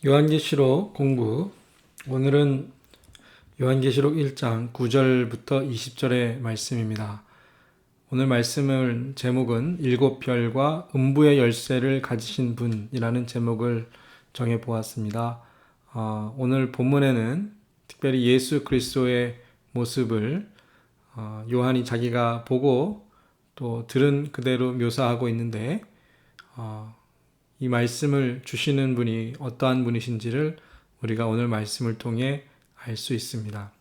요한계시록 공부. 오늘은 요한계시록 1장 9절부터 20절의 말씀입니다. 오늘 말씀을 제목은 일곱 별과 음부의 열쇠를 가지신 분이라는 제목을 정해 보았습니다. 오늘 본문에는 특별히 예수 그리스도의 모습을 요한이 자기가 보고 또 들은 그대로 묘사하고 있는데 이 말씀을 주시는 분이 어떠한 분이신지를 우리가 오늘 말씀을 통해 알 수 있습니다.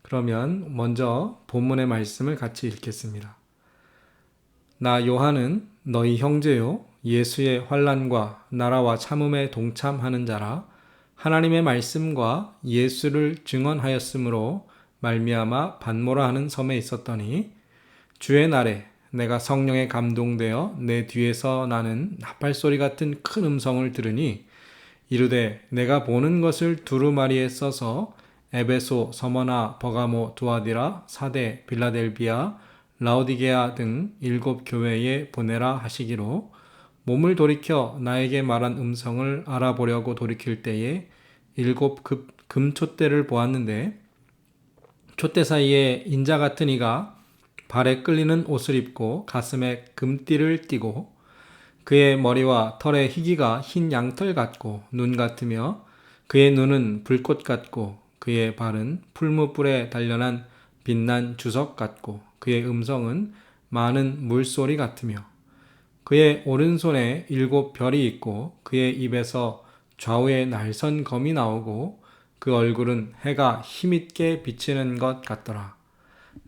그러면 먼저 본문의 말씀을 같이 읽겠습니다. 나 요한은 너희 형제요 예수의 환난과 나라와 참음에 동참하는 자라. 하나님의 말씀과 예수를 증언하였으므로 말미암아 반모라 하는 섬에 있었더니 주의 날에 내가 성령에 감동되어 내 뒤에서 나는 나팔소리 같은 큰 음성을 들으니 이르되 내가 보는 것을 두루마리에 써서 에베소, 서머나, 버가모, 두아디라, 사데, 빌라델비아, 라오디게아 등 일곱 교회에 보내라 하시기로 몸을 돌이켜 나에게 말한 음성을 알아보려고 돌이킬 때에 일곱 금촛대를 보았는데 촛대 사이에 인자 같은 이가 발에 끌리는 옷을 입고 가슴에 금띠를 띠고 그의 머리와 털의 희기가 흰 양털 같고 눈 같으며 그의 눈은 불꽃 같고 그의 발은 풀무불에 단련한 빛난 주석 같고 그의 음성은 많은 물소리 같으며 그의 오른손에 일곱 별이 있고 그의 입에서 좌우에 날선 검이 나오고 그 얼굴은 해가 힘있게 비치는 것 같더라.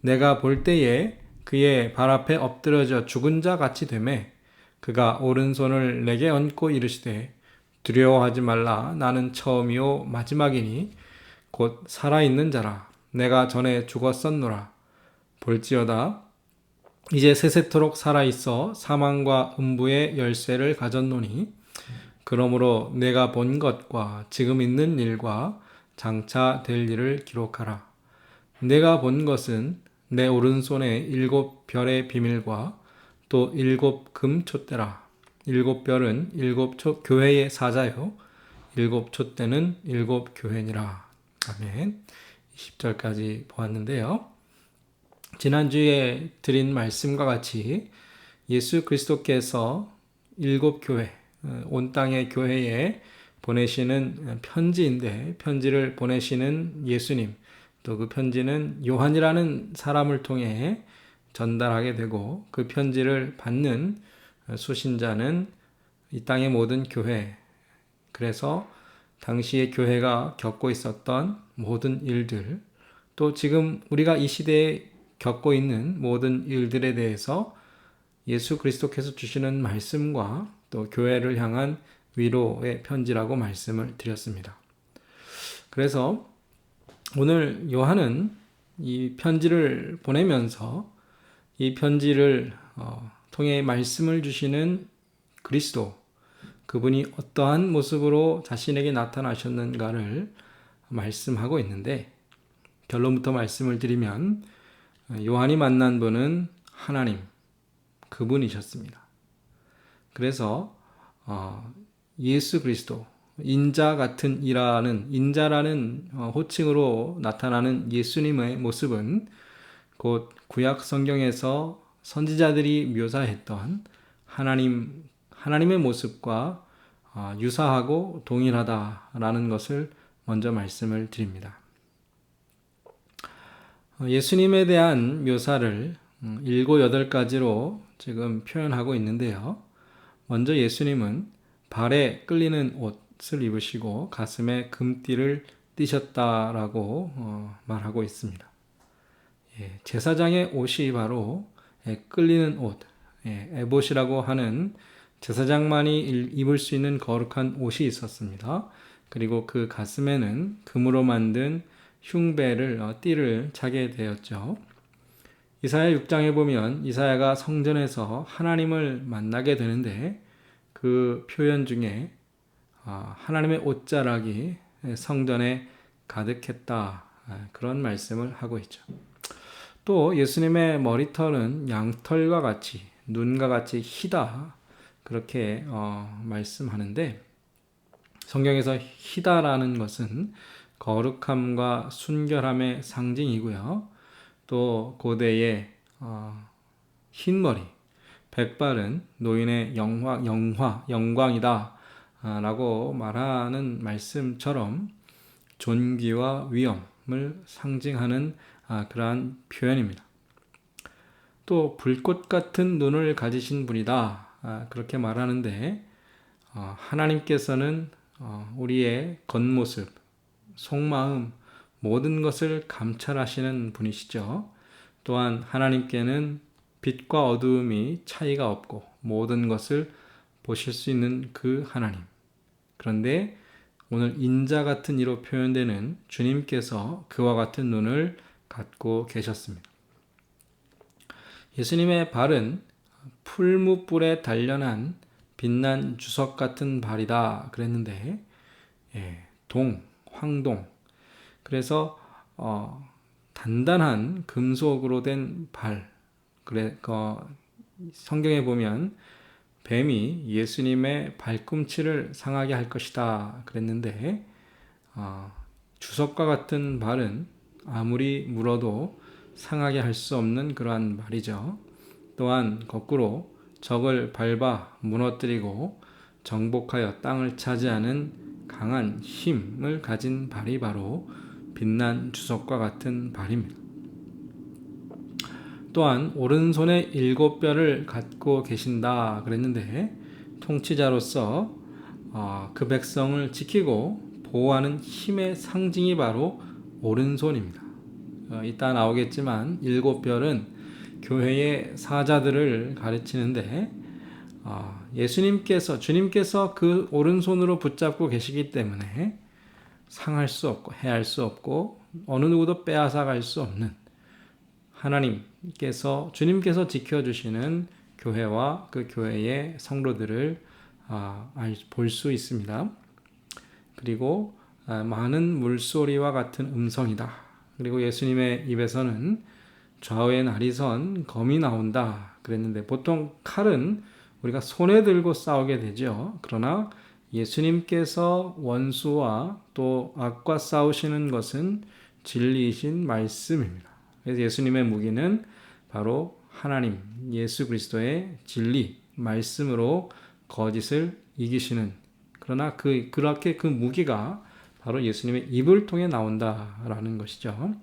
내가 볼 때에 그의 발 앞에 엎드려져 죽은 자 같이 되매 그가 오른손을 내게 얹고 이르시되 두려워하지 말라. 나는 처음이요 마지막이니 곧 살아있는 자라. 내가 전에 죽었었노라. 볼지어다 이제 세세토록 살아있어 사망과 음부의 열쇠를 가졌노니 그러므로 내가 본 것과 지금 있는 일과 장차 될 일을 기록하라. 내가 본 것은 내 오른손에 일곱 별의 비밀과 또 일곱 금촛대라. 일곱 별은 일곱 교회의 사자요 일곱 촛대는 일곱 교회니라. 아멘. 20절까지 보았는데요. 지난주에 드린 말씀과 같이 예수 그리스도께서 일곱 교회, 온 땅의 교회에 보내시는 편지인데 편지를 보내시는 예수님, 또 그 편지는 요한이라는 사람을 통해 전달하게 되고 그 편지를 받는 수신자는 이 땅의 모든 교회, 그래서 당시의 교회가 겪고 있었던 모든 일들, 또 지금 우리가 이 시대에 겪고 있는 모든 일들에 대해서 예수 그리스도께서 주시는 말씀과 또 교회를 향한 위로의 편지라고 말씀을 드렸습니다. 그래서 오늘 요한은 이 편지를 보내면서 이 편지를 통해 말씀을 주시는 그리스도, 그분이 어떠한 모습으로 자신에게 나타나셨는가를 말씀하고 있는데 결론부터 말씀을 드리면 요한이 만난 분은 하나님, 그분이셨습니다. 그래서 예수 그리스도, 인자 같은 이라는 인자라는 호칭으로 나타나는 예수님의 모습은 곧 구약 성경에서 선지자들이 묘사했던 하나님의 모습과 유사하고 동일하다라는 것을 먼저 말씀을 드립니다. 예수님에 대한 묘사를 7, 8가지로 지금 표현하고 있는데요. 먼저 예수님은 발에 끌리는 옷을 입으시고 가슴에 금띠를 띠셨다라고 말하고 있습니다. 제사장의 옷이 바로 끌리는 옷, 에봇이라고 하는 제사장만이 입을 수 있는 거룩한 옷이 있었습니다. 그리고 그 가슴에는 금으로 만든 띠를 차게 되었죠. 이사야 6장에 보면 이사야가 성전에서 하나님을 만나게 되는데 그 표현 중에 하나님의 옷자락이 성전에 가득했다, 그런 말씀을 하고 있죠. 또 예수님의 머리털은 양털과 같이 눈과 같이 희다, 그렇게 말씀하는데 성경에서 희다라는 것은 거룩함과 순결함의 상징이고요. 또 고대의 흰머리, 백발은 노인의 영광이다 라고 말하는 말씀처럼 존귀와 위엄을 상징하는 그러한 표현입니다. 또 불꽃 같은 눈을 가지신 분이다 그렇게 말하는데 하나님께서는 우리의 겉모습, 속마음 모든 것을 감찰하시는 분이시죠. 또한 하나님께는 빛과 어두움이 차이가 없고 모든 것을 보실 수 있는 그 하나님. 그런데 오늘 인자 같은 이로 표현되는 주님께서 그와 같은 눈을 갖고 계셨습니다. 예수님의 발은 풀무불에 단련한 빛난 주석 같은 발이다 그랬는데 황동 그래서 단단한 금속으로 된 발. 성경에 보면 뱀이 예수님의 발꿈치를 상하게 할 것이다 그랬는데 주석과 같은 발은 아무리 물어도 상하게 할 수 없는 그러한 말이죠. 또한 거꾸로 적을 밟아 무너뜨리고 정복하여 땅을 차지하는 강한 힘을 가진 발이 바로 빛난 주석과 같은 발입니다. 또한 오른손에 7뼈를 갖고 계신다 그랬는데 통치자로서 그 백성을 지키고 보호하는 힘의 상징이 바로 오른손입니다. 이따 나오겠지만 7뼈는 교회의 사자들을 가르치는데 주님께서 그 오른손으로 붙잡고 계시기 때문에 상할 수 없고 해할 수 없고 어느 누구도 빼앗아갈 수 없는 주님께서 지켜주시는 교회와 그 교회의 성도들을 볼 수 있습니다. 그리고 많은 물소리와 같은 음성이다. 그리고 예수님의 입에서는 좌우에 나리선 검이 나온다 그랬는데 보통 칼은 우리가 손에 들고 싸우게 되죠. 그러나 예수님께서 원수와 또 악과 싸우시는 것은 진리이신 말씀입니다. 그래서 예수님의 무기는 바로 하나님 예수 그리스도의 진리 말씀으로 거짓을 이기시는 그러나 그렇게 그 무기가 바로 예수님의 입을 통해 나온다라는 것이죠.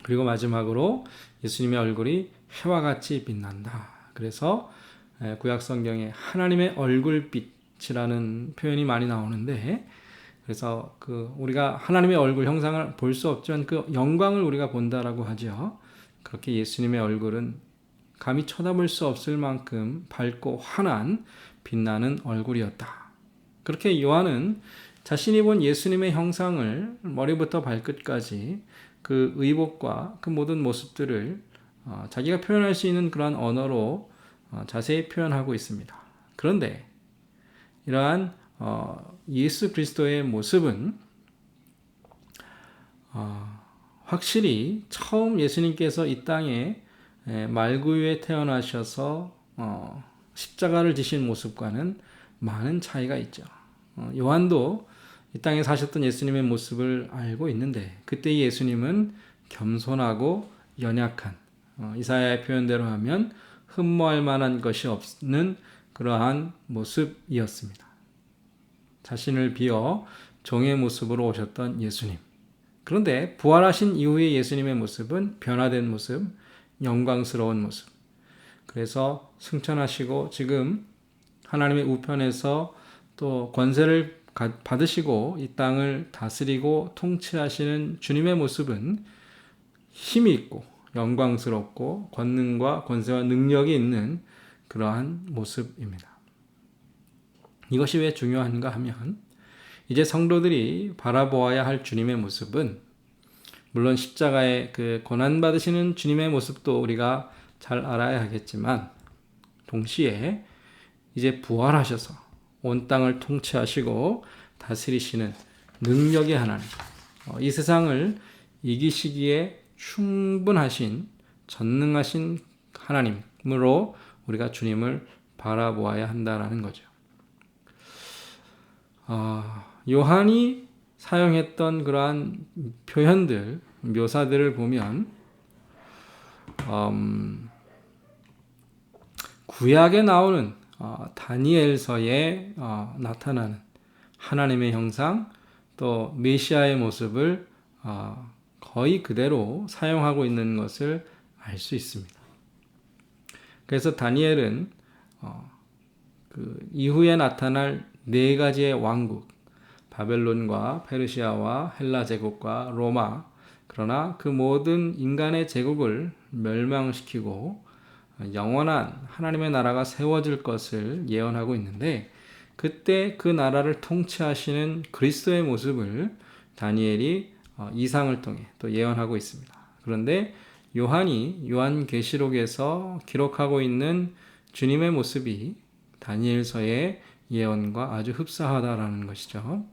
그리고 마지막으로 예수님의 얼굴이 해와 같이 빛난다. 그래서 구약 성경에 하나님의 얼굴빛이라는 표현이 많이 나오는데 그래서 우리가 하나님의 얼굴 형상을 볼 수 없지만 그 영광을 우리가 본다라고 하죠. 그렇게 예수님의 얼굴은 감히 쳐다볼 수 없을 만큼 밝고 환한 빛나는 얼굴이었다. 그렇게 요한은 자신이 본 예수님의 형상을 머리부터 발끝까지 그 의복과 그 모든 모습들을 자기가 표현할 수 있는 그러한 언어로 자세히 표현하고 있습니다. 그런데 이러한 예수 그리스도의 모습은 확실히 처음 예수님께서 이 땅에 말구유에 태어나셔서 십자가를 지신 모습과는 많은 차이가 있죠. 요한도 이 땅에 사셨던 예수님의 모습을 알고 있는데 그때 예수님은 겸손하고 연약한 이사야의 표현대로 하면 흠모할 만한 것이 없는 그러한 모습이었습니다. 자신을 비워 종의 모습으로 오셨던 예수님. 그런데 부활하신 이후의 예수님의 모습은 변화된 모습, 영광스러운 모습. 그래서 승천하시고 지금 하나님의 우편에서 또 권세를 받으시고 이 땅을 다스리고 통치하시는 주님의 모습은 힘이 있고 영광스럽고 권능과 권세와 능력이 있는 그러한 모습입니다. 이것이 왜 중요한가 하면 이제 성도들이 바라보아야 할 주님의 모습은 물론 십자가의 그 고난받으시는 주님의 모습도 우리가 잘 알아야 하겠지만 동시에 이제 부활하셔서 온 땅을 통치하시고 다스리시는 능력의 하나님, 이 세상을 이기시기에 충분하신 전능하신 하나님으로 우리가 주님을 바라보아야 한다라는 거죠. 요한이 사용했던 그러한 표현들, 묘사들을 보면 구약에 나오는 다니엘서에 나타나는 하나님의 형상, 또 메시아의 모습을 거의 그대로 사용하고 있는 것을 알 수 있습니다. 그래서 다니엘은 그 이후에 나타날 네 가지의 왕국, 바벨론과 페르시아와 헬라 제국과 로마, 그러나 그 모든 인간의 제국을 멸망시키고 영원한 하나님의 나라가 세워질 것을 예언하고 있는데, 그때 그 나라를 통치하시는 그리스도의 모습을 다니엘이 이상을 통해 또 예언하고 있습니다. 그런데 요한이 요한계시록에서 기록하고 있는 주님의 모습이 다니엘서의 예언과 아주 흡사하다라는 것이죠.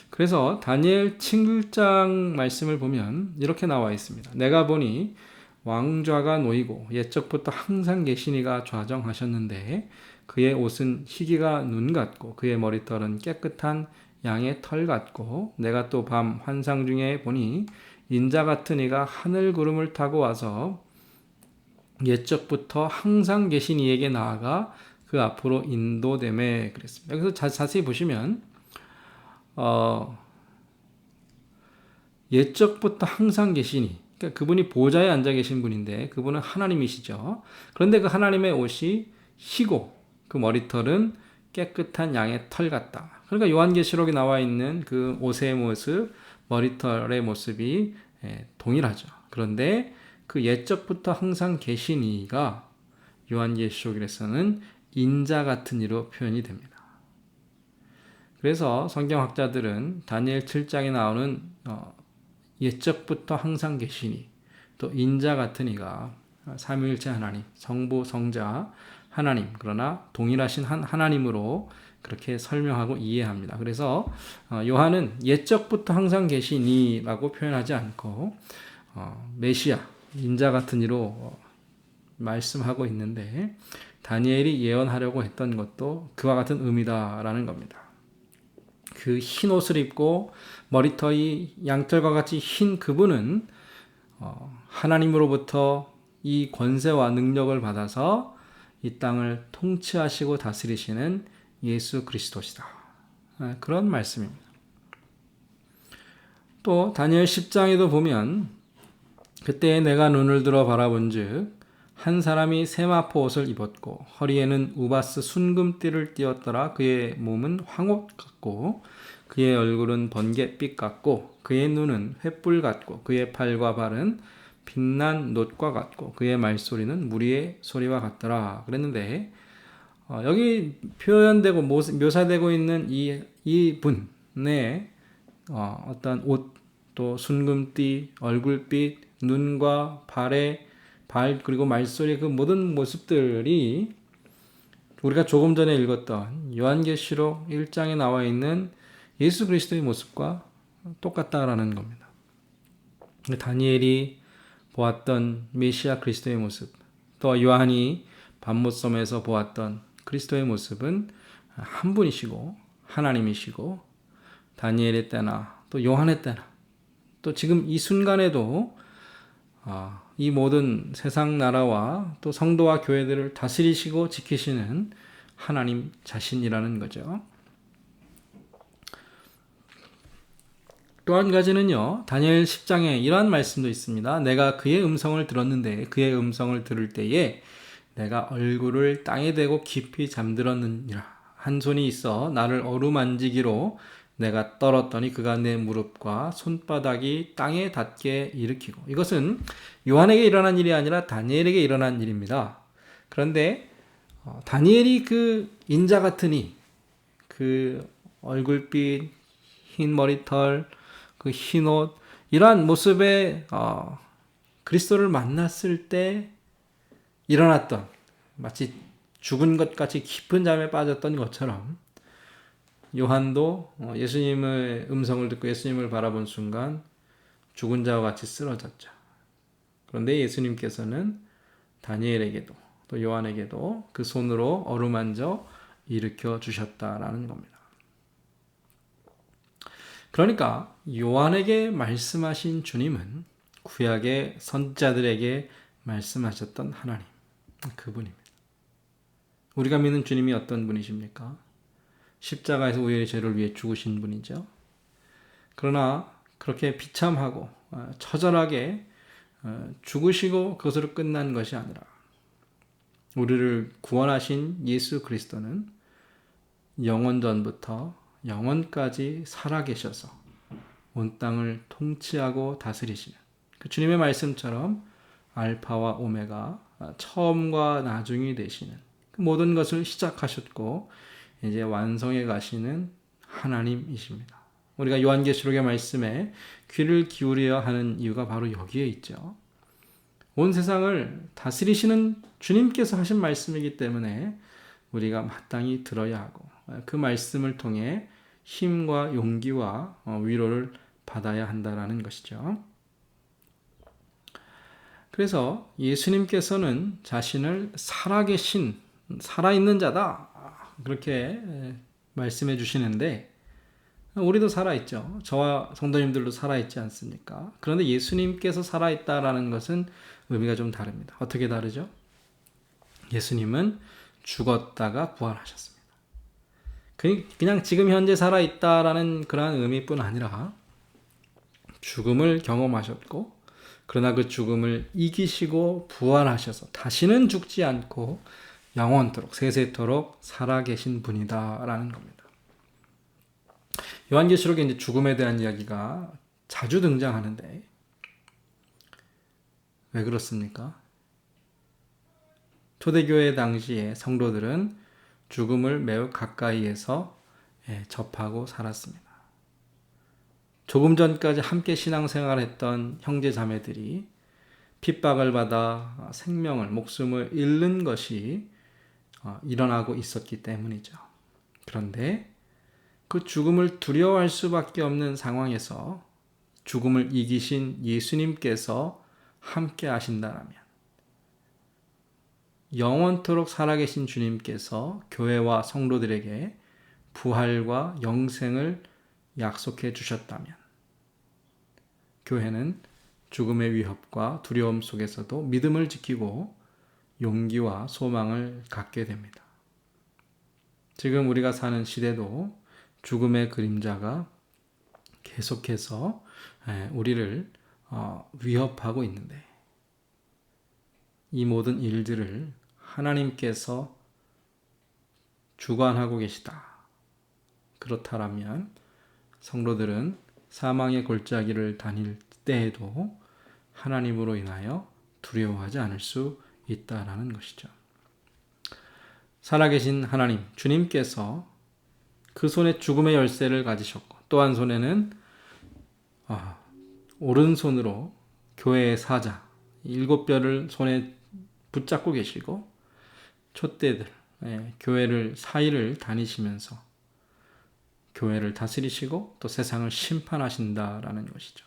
그래서 다니엘 7장 말씀을 보면 이렇게 나와 있습니다. 내가 보니 왕좌가 놓이고 옛적부터 항상 계시니가 좌정하셨는데 그의 옷은 희기가 눈 같고 그의 머리털은 깨끗한 양의 털 같고, 내가 또 밤 환상 중에 보니 인자 같은 이가 하늘 구름을 타고 와서 옛적부터 항상 계신 이에게 나아가 그 앞으로 인도됨에 그랬습니다. 여기서 자세히 보시면 옛적부터 항상 계시니, 그러니까 그분이 보좌에 앉아 계신 분인데 그분은 하나님이시죠. 그런데 그 하나님의 옷이 희고 그 머리털은 깨끗한 양의 털 같다. 그러니까 요한계시록에 나와 있는 그 옷의 모습, 머리털의 모습이 동일하죠. 그런데 그 옛적부터 항상 계신 이가 요한계시록에서는 인자 같은 이로 표현이 됩니다. 그래서 성경학자들은 다니엘 7장에 나오는 옛적부터 항상 계시니, 또 인자 같은 이가 삼위일체 하나님, 성부, 성자, 하나님, 그러나 동일하신 하나님으로 그렇게 설명하고 이해합니다. 그래서 요한은 옛적부터 항상 계시니라고 표현하지 않고 메시아, 인자 같은 이로 말씀하고 있는데, 다니엘이 예언하려고 했던 것도 그와 같은 의미다라는 겁니다. 그 흰 옷을 입고 머리털이 양털과 같이 흰 그분은 하나님으로부터 이 권세와 능력을 받아서 이 땅을 통치하시고 다스리시는 예수 그리스도시다. 그런 말씀입니다. 또 다니엘 10장에도 보면 그때 내가 눈을 들어 바라본즉 한 사람이 세마포 옷을 입었고 허리에는 우바스 순금띠를 띠었더라. 그의 몸은 황옷 같고 그의 얼굴은 번갯빛 같고 그의 눈은 횃불 같고 그의 팔과 발은 빛난 놋과 같고 그의 말소리는 무리의 소리와 같더라. 그랬는데 여기 표현되고 묘사되고 있는 이 분의 어떤 옷, 또 순금띠, 얼굴빛, 눈과 발의 발, 그리고 말소리, 그 모든 모습들이 우리가 조금 전에 읽었던 요한계시록 1장에 나와 있는 예수 그리스도의 모습과 똑같다라는 겁니다. 다니엘이 보았던 메시아 그리스도의 모습, 또 요한이 밤못섬에서 보았던 그리스도의 모습은 한 분이시고 하나님이시고, 다니엘의 때나 또 요한의 때나 또 지금 이 순간에도 이 모든 세상 나라와 또 성도와 교회들을 다스리시고 지키시는 하나님 자신이라는 거죠. 또 한 가지는요, 다니엘 10장에 이러한 말씀도 있습니다. 내가 그의 음성을 들었는데 그의 음성을 들을 때에 내가 얼굴을 땅에 대고 깊이 잠들었느니라. 한 손이 있어 나를 어루만지기로 내가 떨었더니 그가 내 무릎과 손바닥이 땅에 닿게 일으키고. 이것은 요한에게 일어난 일이 아니라 다니엘에게 일어난 일입니다. 그런데 다니엘이 그 인자 같으니 그 얼굴빛, 흰 머리털, 그 흰옷, 이러한 모습의 그리스도를 만났을 때 일어났던, 마치 죽은 것 같이 깊은 잠에 빠졌던 것처럼 요한도 예수님의 음성을 듣고 예수님을 바라본 순간 죽은 자와 같이 쓰러졌죠. 그런데 예수님께서는 다니엘에게도 또 요한에게도 그 손으로 어루만져 일으켜 주셨다라는 겁니다. 그러니까 요한에게 말씀하신 주님은 구약의 선지자들에게 말씀하셨던 하나님, 그분입니다. 우리가 믿는 주님이 어떤 분이십니까? 십자가에서 우리의 죄를 위해 죽으신 분이죠. 그러나 그렇게 비참하고 처절하게 죽으시고 그것으로 끝난 것이 아니라 우리를 구원하신 예수 그리스도는 영원전부터 영원까지 살아계셔서 온 땅을 통치하고 다스리시는 그 주님의 말씀처럼 알파와 오메가, 처음과 나중이 되시는 그 모든 것을 시작하셨고 이제 완성해 가시는 하나님이십니다. 우리가 요한계시록의 말씀에 귀를 기울여야 하는 이유가 바로 여기에 있죠. 온 세상을 다스리시는 주님께서 하신 말씀이기 때문에 우리가 마땅히 들어야 하고 그 말씀을 통해 힘과 용기와 위로를 받아야 한다는 것이죠. 그래서 예수님께서는 자신을 살아계신, 살아있는 자다 그렇게 말씀해 주시는데 우리도 살아있죠. 저와 성도님들도 살아있지 않습니까? 그런데 예수님께서 살아있다라는 것은 의미가 좀 다릅니다. 어떻게 다르죠? 예수님은 죽었다가 부활하셨습니다. 그냥 지금 현재 살아있다라는 그러한 의미뿐 아니라 죽음을 경험하셨고 그러나 그 죽음을 이기시고 부활하셔서 다시는 죽지 않고 영원토록 세세토록 살아계신 분이다라는 겁니다. 요한계시록에 이제 죽음에 대한 이야기가 자주 등장하는데 왜 그렇습니까? 초대교회 당시에 성도들은 죽음을 매우 가까이에서 접하고 살았습니다. 조금 전까지 함께 신앙생활했던 형제 자매들이 핍박을 받아 생명을, 목숨을 잃는 것이 일어나고 있었기 때문이죠. 그런데 그 죽음을 두려워할 수밖에 없는 상황에서 죽음을 이기신 예수님께서 함께 하신다라면 영원토록 살아계신 주님께서 교회와 성도들에게 부활과 영생을 약속해 주셨다면 교회는 죽음의 위협과 두려움 속에서도 믿음을 지키고 용기와 소망을 갖게 됩니다. 지금 우리가 사는 시대도 죽음의 그림자가 계속해서 우리를 위협하고 있는데 이 모든 일들을 하나님께서 주관하고 계시다. 그렇다면 성도들은 사망의 골짜기를 다닐 때에도 하나님으로 인하여 두려워하지 않을 수 있다라는 것이죠. 살아계신 하나님, 주님께서 그 손에 죽음의 열쇠를 가지셨고 또 한 손에는 오른손으로 교회의 사자, 7별을 손에 붙잡고 계시고 촛대들, 교회를 사이를 다니시면서 교회를 다스리시고 또 세상을 심판하신다라는 것이죠.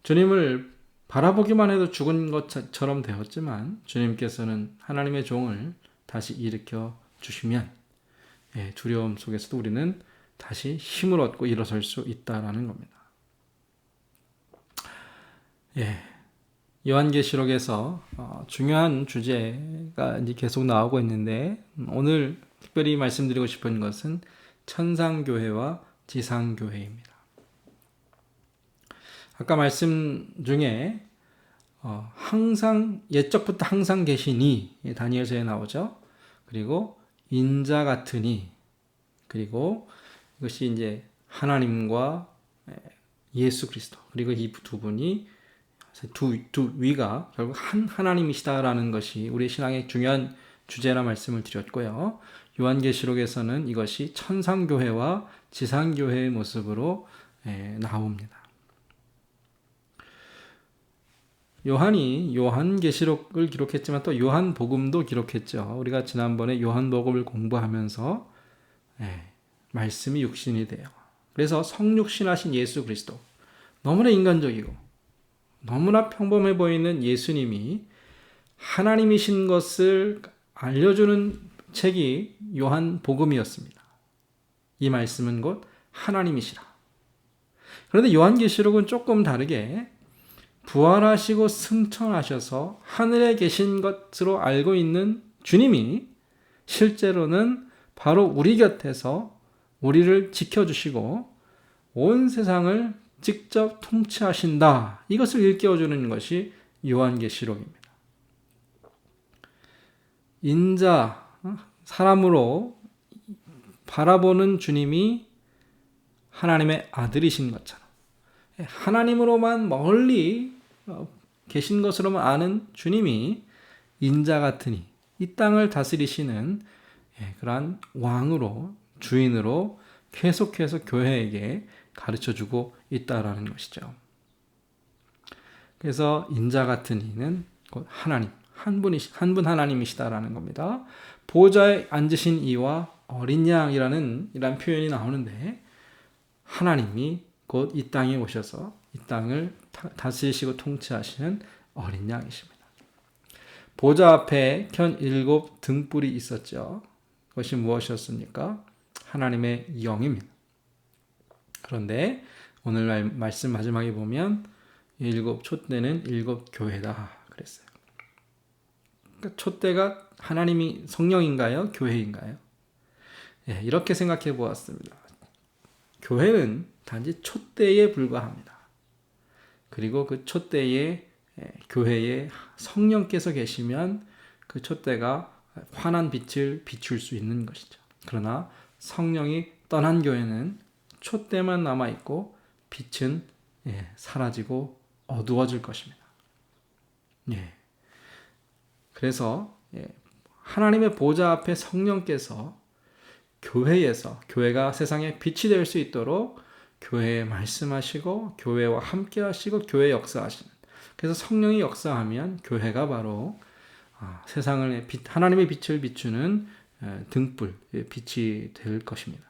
주님을 바라보기만 해도 죽은 것처럼 되었지만 주님께서는 하나님의 종을 다시 일으켜 주시면 두려움 속에서도 우리는 다시 힘을 얻고 일어설 수 있다라는 겁니다. 요한계시록에서 중요한 주제가 이제 계속 나오고 있는데 오늘 특별히 말씀드리고 싶은 것은 천상교회와 지상교회입니다. 아까 말씀 중에 항상 옛적부터 항상 계시니 다니엘서에 나오죠. 그리고 인자 같으니 그리고 이것이 이제 하나님과 예수 그리스도 그리고 이 두 분이 두 위가 결국 한 하나님이시다라는 것이 우리 신앙의 중요한 주제라 말씀을 드렸고요. 요한계시록에서는 이것이 천상교회와 지상교회의 모습으로 나옵니다. 요한이 요한계시록을 기록했지만 또 요한복음도 기록했죠. 우리가 지난번에 요한복음을 공부하면서 말씀이 육신이 돼요. 그래서 성육신하신 예수 그리스도 너무나 인간적이고 너무나 평범해 보이는 예수님이 하나님이신 것을 알려주는 책이 요한복음이었습니다. 이 말씀은 곧 하나님이시라. 그런데 요한계시록은 조금 다르게 부활하시고 승천하셔서 하늘에 계신 것으로 알고 있는 주님이 실제로는 바로 우리 곁에서 우리를 지켜주시고 온 세상을 직접 통치하신다. 이것을 일깨워주는 것이 요한계시록입니다. 인자, 사람으로 바라보는 주님이 하나님의 아들이신 것처럼 하나님으로만 멀리 계신 것으로만 아는 주님이 인자 같으니 이 땅을 다스리시는 그러한 왕으로 주인으로 계속해서 교회에게 가르쳐주고 있다라는 것이죠. 그래서 인자 같은 이는 곧 하나님, 한 분 하나님이시다라는 겁니다. 보좌에 앉으신 이와 어린 양이라는 이런 표현이 나오는데 하나님이 곧 이 땅에 오셔서 이 땅을 다스리시고 통치하시는 어린 양이십니다. 보좌 앞에 켠 7 등불이 있었죠. 그것이 무엇이었습니까? 하나님의 영입니다. 그런데 오늘 말씀 마지막에 보면 7 촛대는 7 교회다 그랬어요. 그러니까 촛대가 하나님이 성령인가요? 교회인가요? 이렇게 생각해 보았습니다. 교회는 단지 촛대에 불과합니다. 그리고 그 촛대에 교회에 성령께서 계시면 그 촛대가 환한 빛을 비출 수 있는 것이죠. 그러나 성령이 떠난 교회는 촛대만 남아있고 빛은 사라지고 어두워질 것입니다. 그래서 하나님의 보좌 앞에 성령께서 교회에서 교회가 세상에 빛이 될 수 있도록 교회에 말씀하시고 교회와 함께 하시고 교회 역사하시는, 그래서 성령이 역사하면 교회가 바로 세상을 하나님의 빛을 비추는 등불, 빛이 될 것입니다.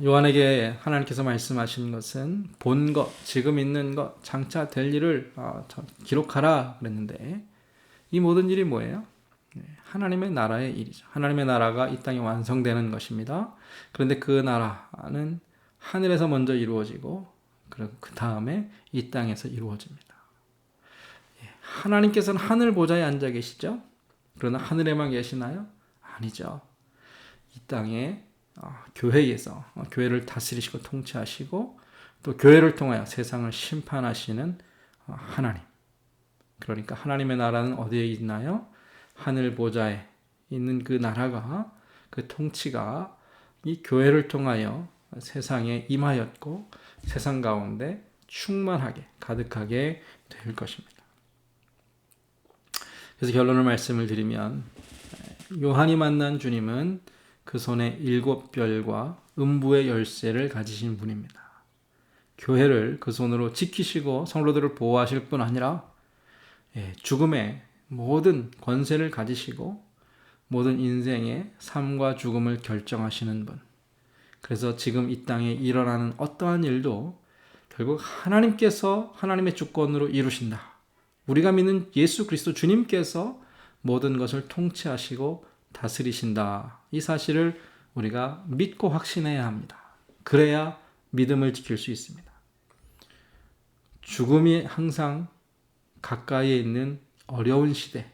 요한에게 하나님께서 말씀하신 것은 본 것, 지금 있는 것, 장차 될 일을 기록하라 그랬는데 이 모든 일이 뭐예요? 하나님의 나라의 일이죠. 하나님의 나라가 이 땅에 완성되는 것입니다. 그런데 그 나라는 하늘에서 먼저 이루어지고 그리고 그 다음에 이 땅에서 이루어집니다. 하나님께서는 하늘 보좌에 앉아 계시죠? 그러나 하늘에만 계시나요? 아니죠. 이 땅에 교회에서 교회를 다스리시고 통치하시고 또 교회를 통하여 세상을 심판하시는 하나님. 그러니까 하나님의 나라는 어디에 있나요? 하늘 보좌에 있는 그 나라가, 그 통치가 이 교회를 통하여 세상에 임하였고 세상 가운데 충만하게 가득하게 될 것입니다. 그래서 결론을 말씀을 드리면 요한이 만난 주님은 그 손에 7별과 음부의 열쇠를 가지신 분입니다. 교회를 그 손으로 지키시고 성도들을 보호하실 뿐 아니라 죽음의 모든 권세를 가지시고 모든 인생의 삶과 죽음을 결정하시는 분. 그래서 지금 이 땅에 일어나는 어떠한 일도 결국 하나님께서 하나님의 주권으로 이루신다. 우리가 믿는 예수 그리스도 주님께서 모든 것을 통치하시고 다스리신다. 이 사실을 우리가 믿고 확신해야 합니다. 그래야 믿음을 지킬 수 있습니다. 죽음이 항상 가까이에 있는 어려운 시대,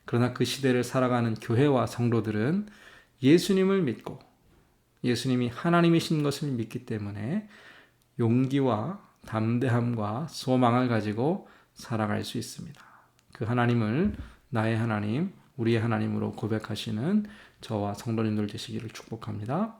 그러나 그 시대를 살아가는 교회와 성도들은 예수님을 믿고 예수님이 하나님이신 것을 믿기 때문에 용기와 담대함과 소망을 가지고 살아갈 수 있습니다. 그 하나님을 나의 하나님, 우리의 하나님으로 고백하시는 저와 성도님들 되시기를 축복합니다.